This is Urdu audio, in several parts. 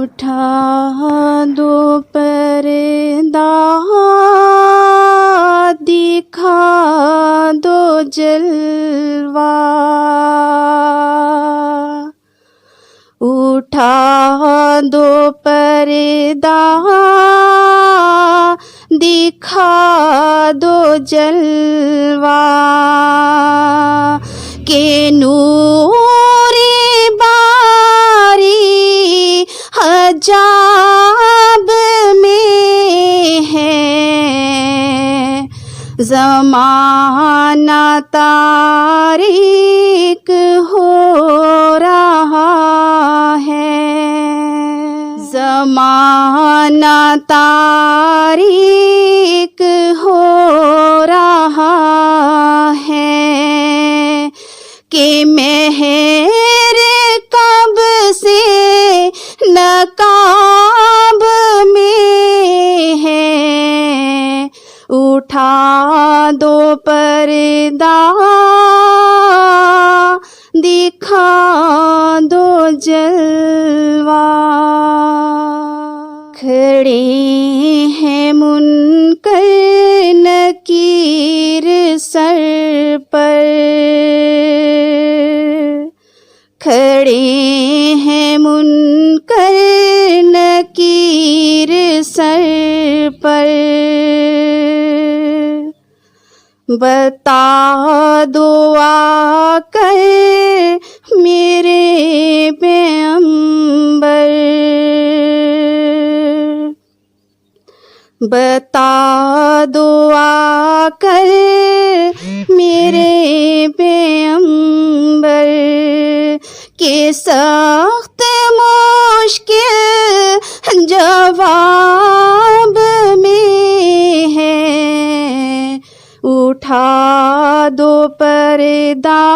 اٹھا دو پردہ دکھا دو جلوہ، اٹھا دو پردہ دکھا دو جلوہ، کہ نور باری حجاب میں ہے، زمانہ تاریک ہو رہا ہے، زمانہ تاریک ہو رہا ہے، کہ مہر کب سے نقاب میں ہے، اٹھا دو پردہ دکھا دو جلوہ، کھڑے ہیں منکر نکیر سر پر، کھڑے ہیں منکر نکیر سر پر، بتا دو آ کر میرے پیغمبر، بتا دو آ کر میرے پیغمبر، کہ سخت مشکل جواب میں ہے، اٹھا دو پردہ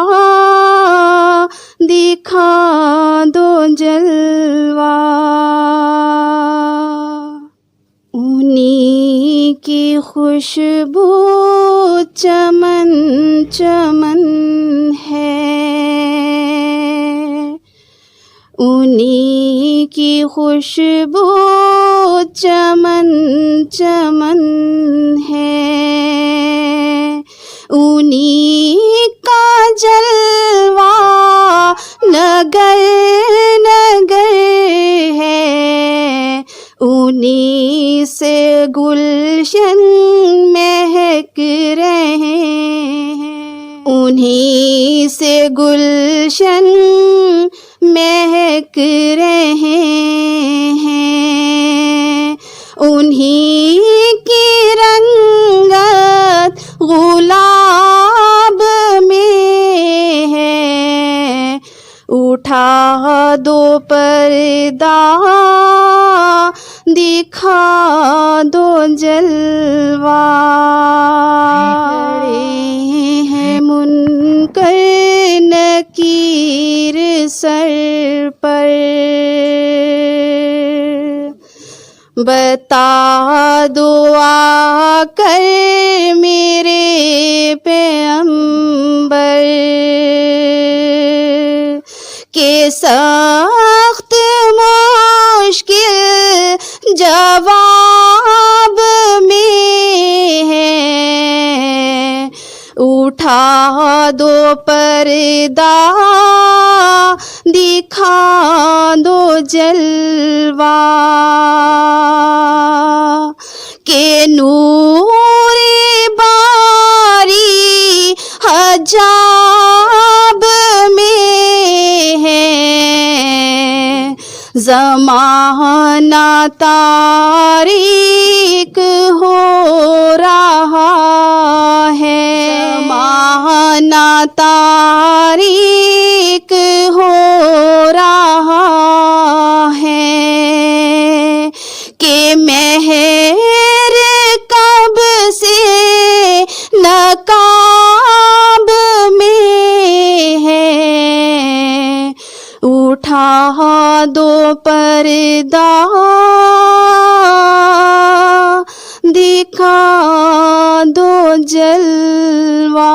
دکھا دو جلوہ، انہی کی خوشبو چمن چمن ہے، انہی کی خوشبو چمن چمن ہے، انہی کا جلوہ نگر نگر ہے، انہی سے گلشن مہک رہے ہیں، انہی سے گلشن مہک رہے ہیں، انہی کی رنگت غلاب میں ہے، اٹھا دو پردہ دکھا دو جلوہ، کھڑے ہیں منکر نکیر سر پر، بتا دو آ کر میرے پیغمبر، کہ سخت مشکل جواب میں ہے، اٹھا دو پردہ دکھا دو جلوہ، کہ نور باری حجاب میں ہے، زمانہ تاریک ہو رہا ہے، زمانہ تاریک ہو رہا ہے، کہ مہر کب سے نقاب میں ہے، اٹھا دو پردہ دکھا دو جلوہ۔